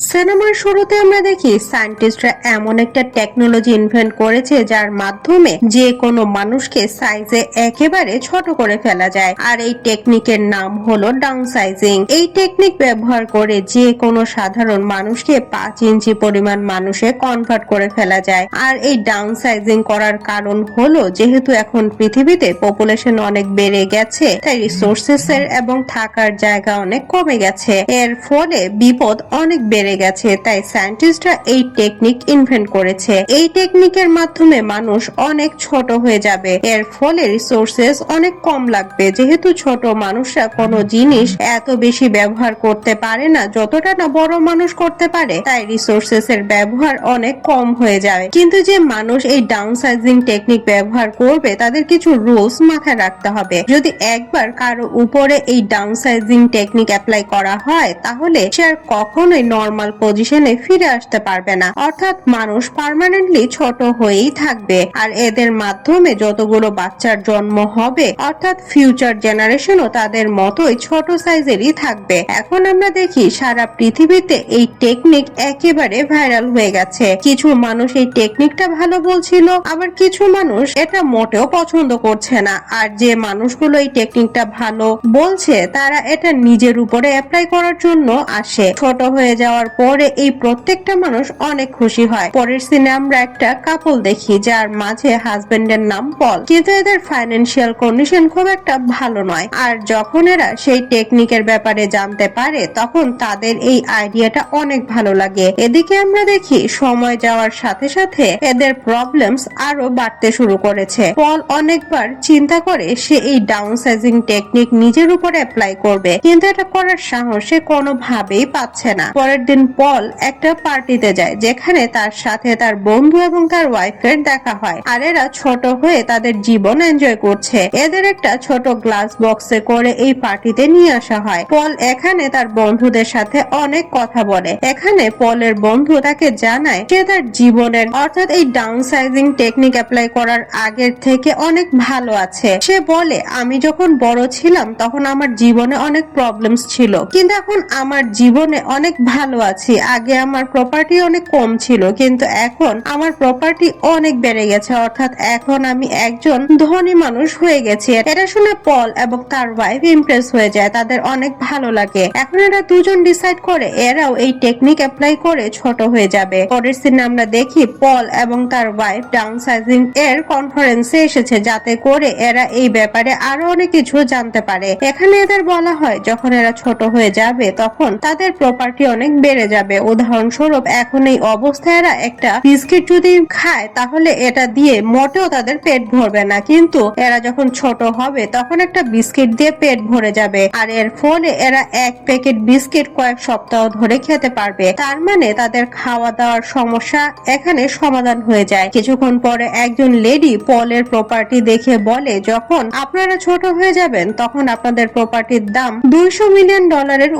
সিনেমার শুরুতে আমরা দেখি সায়েন্টিস্টরা এমন একটা টেকনোলজি ইনভেন্ট করেছে যার মাধ্যমে যে কোনো মানুষকে সাইজে একেবারে ছোট করে ফেলা যায়। আর এই টেকনিকের নাম হলো ডাউন সাইজিং। এই টেকনিক ব্যবহার করে যে কোনো সাধারণ মানুষকে 5 ইঞ্চি পরিমাণ মানুষে কনভার্ট করে ফেলা যায়। আর এই ডাউন সাইজিং করার কারণ হলো যেহেতু এখন পৃথিবীতে পপুলেশন অনেক বেড়ে গেছে, তাই রিসোর্সেস এর এবং থাকার জায়গা অনেক কমে গেছে। এর ফলে বিপদ অনেক বেড়ে গেছে, তাই সায়েন্টিস্টরা এই টেকনিক ইনভেন্ট করেছে। এই টেকনিকের মাধ্যমে মানুষ অনেক ছোট হয়ে যাবে। এর ফলে রিসোর্সেস অনেক কম লাগবে, যেহেতু ছোট মানুষরা কোনো জিনিস এত বেশি ব্যবহার করতে পারে না যতটা না বড় মানুষ করতে পারে, তাই রিসোর্সেস এর ব্যবহার অনেক কম হয়ে যায়। কিন্তু যে মানুষ এই ডাউন সাইজিং টেকনিক ব্যবহার করবে তাদের কিছু রুলস মাথায় রাখতে হবে। যদি একবার কারো উপরে এই ডাউন সাইজিং টেকনিক অ্যাপ্লাই করা হয় তাহলে সে আর কখনোই নরমাল পজিশনে ফিরে আসতে পারবে না, অর্থাৎ মানুষ পার্মানেন্টলি ছোট হয়েই থাকবে। আর এদের মাধ্যমে যতগুলো বাচ্চার জন্ম হবে অর্থাৎ ফিউচার জেনারেশনও তাদের মতোই ছোট সাইজেরই থাকবে। এখন আমরা দেখি সারা পৃথিবীতে এই টেকনিক একেবারে ভাইরাল হয়ে গেছে। কিছু মানুষ এই টেকনিকটা ভালো বলছিল, আবার কিছু মানুষ এটা মোটেও পছন্দ করছে না। আর যে মানুষগুলো এই টেকনিকটা ভালো বলছে তারা এটা নিজের উপরে অ্যাপ্লাই করার জন্য আসে। ছোট হয়ে যাওয়ার পরে এই প্রত্যেকটা মানুষ অনেক খুশি হয়। পরের সিনে আমরা একটা কাপল দেখি যার মাঝে হাজবেন্ডের নাম পল, কিন্তু এদের ফাইন্যান্সিয়াল কন্ডিশন খুব একটা ভালো নয়। আর যখন এরা সেই টেকনিকের ব্যাপারে জানতে পারে তখন তাদের এই আইডিয়াটা অনেক ভালো লাগে। এদিকে আমরা দেখি সময় যাওয়ার সাথে সাথে এদের প্রবলেমস আরো বাড়তে শুরু করেছে। পল অনেকবার চিন্তা করে সে এই ডাউন সাইজিং টেকনিক নিজের উপর অ্যাপ্লাই করবে, কিন্তু এটা করার সাহস সে কোনোভাবেই পাচ্ছে না। পরের দিন পল একটা পার্টিতে যায় যেখানে তার সাথে তার বন্ধু এবং তার ওয়াইফের দেখা হয়। আর এরা ছোট হয়ে তাদের জীবন এনজয় করছে। এদের একটা ছোট গ্লাস বক্সে করে এই পার্টিতে নিয়ে আসা হয়। পল এখানে তার বন্ধুদের সাথে অনেক কথা বলে। এখানে পলের বন্ধু তাকে জানায় সে তার জীবনের অর্থাৎ এই ডাউন সাইজিং টেকনিক অ্যাপ্লাই করার আগের থেকে অনেক ভালো আছে। সে বলে আমি যখন বড় ছিলাম তখন আমার জীবনে অনেক প্রবলেমস ছিল, কিন্তু এখন আমার জীবনে অনেক ভালো আছি। আগে আমার প্রপার্টি অনেক কম ছিল, কিন্তু এখন আমার প্রপার্টি অনেক বেড়ে গেছে, অর্থাৎ এখন আমি একজন ধনী মানুষ হয়ে গেছি। এটা শুনে পল এবং তার ওয়াইফ ইমপ্রেস হয়ে যায়, তাদের অনেক ভালো লাগে। এখন এরা দুজন ডিসাইড করে এরাও এই টেকনিক অ্যাপ্লাই করে ছোট হয়ে যাবে। পরের সিনে আমরা দেখি পল এবং তার ওয়াইফ ডাউন সাইজিং এর কনফারেন্সে এসেছে যাতে করে এরা এই ব্যাপারে আরো অনেক কিছু জানতে পারে। এখানে এদের বলা হয় যখন এরা ছোট হয়ে যাবে তখন তাদের প্রপার্টি অনেক বেড়ে যাবে। উদাহরণস্বরূপ এখন এই অবস্থায় এরা একটা বিস্কিট যদি খায় তাহলে এটা দিয়ে মোটেও তাদের পেট ভরবে না, কিন্তু এরা যখন ছোট হবে তখন একটা বিস্কিট দিয়ে পেট ভরে যাবে। আর এর ফলে এরা এক প্যাকেট বিস্কিট কয়েক সপ্তাহ ধরে খেতে পারবে। তার মানে তাদের খাওয়া দাওয়ার সমস্যা এখানে সমাধান হয়ে যায়। কিছুক্ষণ পরে একজন লেডি পলের প্রপার্টি দেখে বলে যখন আপনারা ছোট হয়ে যাবেন তখন আপনাদের প্রপার্টির দাম $200 মিলিয়ন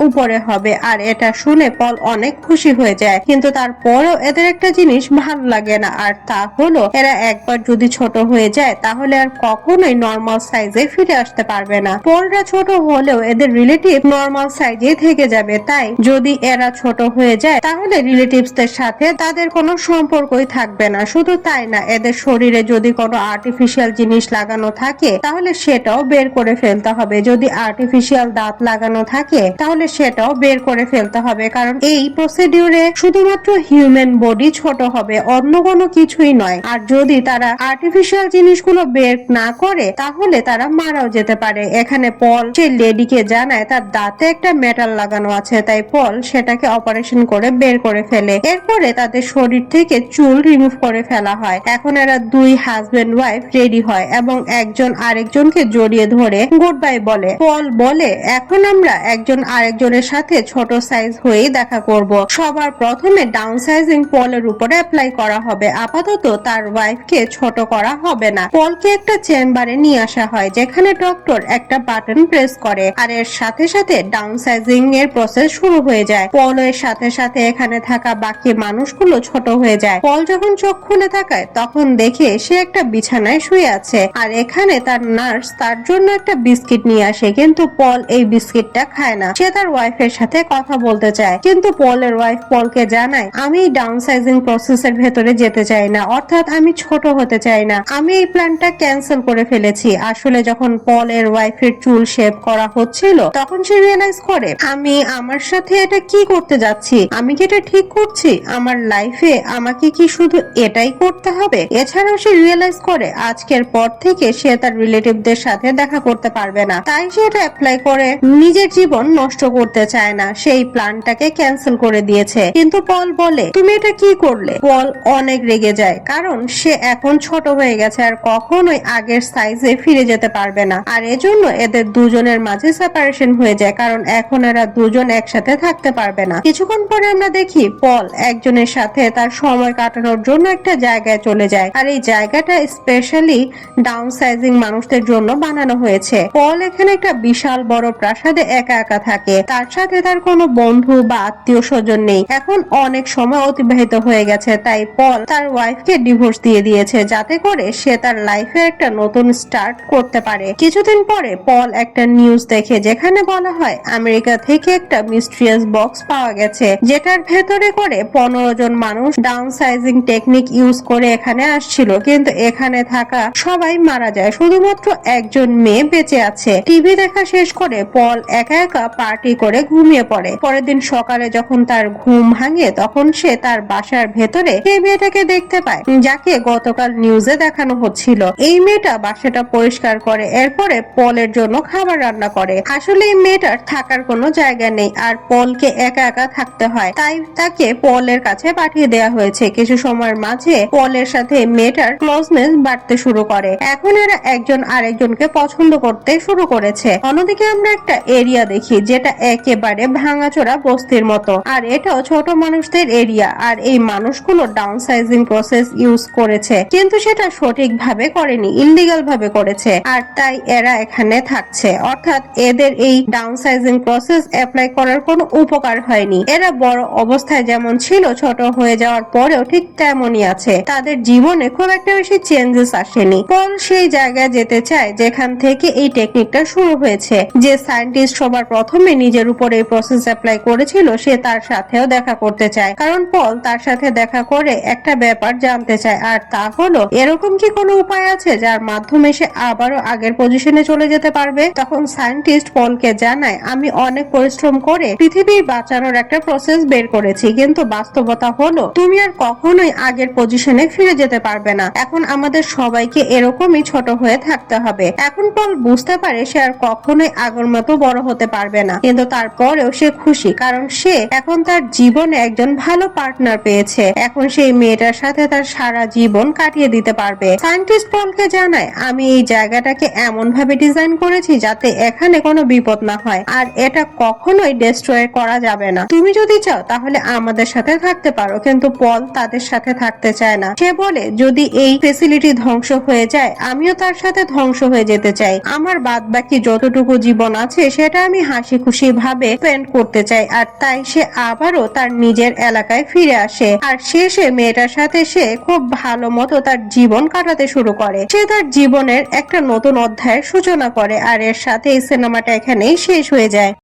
উপরে হবে। আর এটা শুনে পল অনেক খুশি হয়ে যায়, কিন্তু তারপরেও এদের একটা জিনিস ভালো লাগে না, আর তা হলো এরা একবার যদি ছোট হয়ে যায় তাহলে আর কখনোই নরমাল সাইজে ফিরে আসতে পারবে না। পলরা ছোট হলেও এদের রিলেটিভ নরমাল সাইজে থেকে যাবে, তাই যদি এরা ছোট হয়ে যায় তাহলে রিলেটিভসদের সাথে তাদের কোনো সম্পর্কই থাকবে না। শুধু তাই না, এদের শরীরে যদি কোনো আর্টিফিশিয়াল জিনিস লাগানো থাকে তাহলে সেটাও বের করে ফেলতে হবে। যদি আর্টিফিশিয়াল দাঁত লাগানো থাকে তাহলে সেটাও বের করে ফেলতে হবে, কারণ এই প্রসিডিউরে শুধুমাত্র হিউম্যান বডি ছোট হবে, অন্য কোনো কিছুই নয়। আর যদি তারা আর্টিফিশিয়াল জিনিসগুলো বের না করে তাহলে তারা মারাও যেতে পারে। এখানে পল সেই লেডিকে জানায় তার দাঁতে একটা মেটাল লাগানো আছে, তাই পল সেটাকে অপারেশন করে বের করে ফেলে। এরপরে তাদের শরীর থেকে চুল রিমুভ করে ফেলা হয়। এখন এরা দুই হাজবেন্ড ওয়াইফ রেডি হয় এবং একজন আরেকজনকে জড়িয়ে ধরে গুড বাই বলে। পল বলে এখন আমরা একজন আরেকজনের সাথে ছোট সাইজ হয়েই দেখা করব। সবার প্রথমে ডাউন সাইজিং পলের উপরে অ্যাপ্লাই করা হবে, আপাতত তার ওয়াইফকে ছোট করা হবে না। পলকে একটা চেম্বারে নিয়ে আসা হয় যেখানে ডক্টর একটা বাটন প্রেস করে, আর এর সাথে সাথে ডাউন সাইজিং এর প্রসেস শুরু হয়ে যায়। পল এর সাথে সাথে এখানে থাকা বাকি মানুষগুলো ছোট হয়ে যায়। পল যখন চোখ খুলে তাকায় তখন দেখে সে একটা বিছানায় শুয়ে আছে, আর এখানে তার নার্স তার জন্য একটা বিস্কিট নিয়ে আসে, কিন্তু পল এই বিস্কিটটা খায় না। সে তার ওয়াইফের সাথে কথা বলতে চায়, কিন্তু পলের ওয়াইফ পলকে জানায়, আমি এই ডাউনসাইজিং প্রসেসের ভেতরে যেতে চাই না, অর্থাৎ আমি ছোট হতে চাই না, আমি এই প্ল্যানটা ক্যান্সেল করে ফেলেছি। আসলে যখন পলের ওয়াইফের চুল শেভ করা হচ্ছিল তখন সে রিয়েলাইজ করে, আমি আমার সাথে এটা কি করতে যাচ্ছি, আমি কি এটা ঠিক করছি, আমার লাইফে আমাকে কি শুধু এটাই করতে হবে? এছাড়াও সে রিয়েলাইজ করে আজকের পর থেকে সে তার রিলেটিভদের সাথে দেখা করতে পারবে না, তাই সে এটা অ্যাপ্লাই করে নিজের জীবন নষ্ট করতে চায় না, সেই প্ল্যানটাকে ক্যান্সেল করে দিয়েছে। কিন্তু পল বলে, তুমি এটা কি করলে? পল অনেক রেগে যায়, কারণ সে এখন ছোট হয়ে গেছে আর কখনোই আগের সাইজে ফিরে যেতে পারবে না। আর এজন্য এদের দুজনের মাঝে সেপারেশন হয়ে যায়, কারণ এখন এরা দুজন একসাথে থাকতে পারবে না। কিছুক্ষণ পরে আমরা দেখি পল একজনের সাথে তার সময় কাটানোর জন্য একটা জায়গায় চলে যায়, আর এই জায়গাটা স্পেশালি ডাউনসাইজিং মানুষদের জন্য বানানো হয়েছে। পল এখানে একটা বিশাল বড় প্রাসাদে একা একা থাকে, তার সাথে তার কোনো বন্ধু বা আত্মীয় স্বজন নেই। এখন অনেক সময় অতিবাহিত হয়ে গেছে, তাই পল তার ওয়াইফকে ডিভোর্স দিয়ে দিয়েছে, যাতে করে সে তার লাইফে একটা নতুন স্টার্ট করতে পারে। কিছুদিন পরে পল একটা নিউজ দেখে, যেখানে বলা হয় আমেরিকা থেকে একটা মিস্ট্রিয়াস বক্স পাওয়া গেছে, যেটার ভেতরে করে 15 জন মানুষ ডাউনসাইজিং টেকনিক ইউজ করে এখানে আসছিল, কিন্তু এখানে থাকা সবাই মারা যায়, শুধুমাত্র একজন মেয়ে বেঁচে আছে। টিভি দেখা শেষ করে পল একা একা পার্টি করে ঘুমিয়ে পড়ে। পরের দিন সকালে যখন তার ঘুম ভাঙে তখন সে তার বাসার ভেতরে সেই মেয়েটাকে দেখতে পায়, যাকে গতকাল নিউজে দেখানো হচ্ছিল। এই মেয়েটা বাসাটা পরিষ্কার করে, এরপরে পলের জন্য খাবার রান্না করে। আসলে এই মেয়েটার থাকার কোনো জায়গা নেই, আর পলকে একা একা থাকতে হয়, তাই তাকে পলের কাছে পাঠিয়ে দেওয়া হয়েছে। কিছু সময়ের মাঝে পলের সাথে মেয়েটার ক্লোজনেস বাড়তে শুরু করে, এখন এরা একজন আরেকজনকে পছন্দ করতে শুরু করেছে। অন্যদিকে আমরা একটা এরিয়া দেখি যেটা একেবারে ভাঙাচোরা বস্তির মতো, আর এটাও ছোট মানুষদের এরিয়া, আর এই মানুষগুলো ডাউনসাইজিং প্রসেস ইউজ করেছে, কিন্তু সেটা সঠিকভাবে করেনি, ইললিগাল ভাবে করেছে, আর তাই এরা এখানে থাকছে। অর্থাৎ এদের এই ডাউনসাইজিং প্রসেস অ্যাপ্লাই করার কোনো উপকার হয়নি। এরা বড় অবস্থায় যেমন ছিল, ছোট হয়ে যাওয়ার পরেও ঠিক তেমনই আছে, তাদের জীবনে খুব একটা বেশি চেঞ্জেস আসেনি। পল সেই জায়গায় যেতে চায় যেখান থেকে এই টেকনিকটা শুরু হয়েছে। যে সায়েন্টিস্ট সবার প্রথমে নিজের উপর এই প্রসেস অ্যাপ্লাই করেছিল, সে তার সাথেও দেখা করতে চায়, কারণ পল তার সাথে দেখা করে একটা ব্যাপার জানতে চায়, আর তা হলো এরকম কি কোনো উপায় আছে যার মাধ্যমে সে আবারও আগের পজিশনে চলে যেতে পারবে। তখন সায়েন্টিস্ট পলকে জানায়, আমি অনেক পরিশ্রম করে পৃথিবীর বাঁচানোর একটা প্রসেস বের করেছি, কিন্তু বাস্তবতা হলো তুমি আর কখনোই আগের পজিশনে ফিরে যেতে পারবে না। এখন আমাদের সবাইকে এরকমই ছোট হয়ে থাকতে হবে। এখন পল বুঝতে পারে সে আর কখনোই আগের মতো বড় হতে পারবে না, কিন্তু তারপরেও সে খুশি, কারণ সে এখন তার জীবনে একজন ভালো পার্টনার পেয়েছে। এখন সেই মেয়েটার সাথে তার সারা জীবন কাটিয়ে দিতে পারবে। সায়েন্টিস্ট পলকে জানায়, আমি এই জায়গাটাকে এমন ভাবে ডিজাইন করেছি যাতে এখানে কোনো বিপদ না হয়, আর এটা কখনোই ডিস্ট্রয় করা যাবে না। তুমি যদি চাও তাহলে আমাদের সাথে থাকতে পারো। কিন্তু পল তাদের সাথে থাকতে চায় না। সে বলে, যদি এই ফেসিলিটি ধ্বংস হয়ে যায় আমিও তার সাথে ধ্বংস হয়ে যেতে চাই। আমার বাদ বাকি যতটুকু জীবন আছে সেটা আমি হাসি খুশি ভাবে স্পেন্ড করতে চাই। আর তাই সে আবারও তার নিজের এলাকায় ফিরে আসে, আর শেষে মেয়েটার সাথে সে খুব ভালো মতো তার জীবন কাটাতে শুরু করে। সে তার জীবনের একটা নতুন অধ্যায়ের সূচনা করে, আর এর সাথে এই সিনেমাটা এখানেই শেষ হয়ে যায়।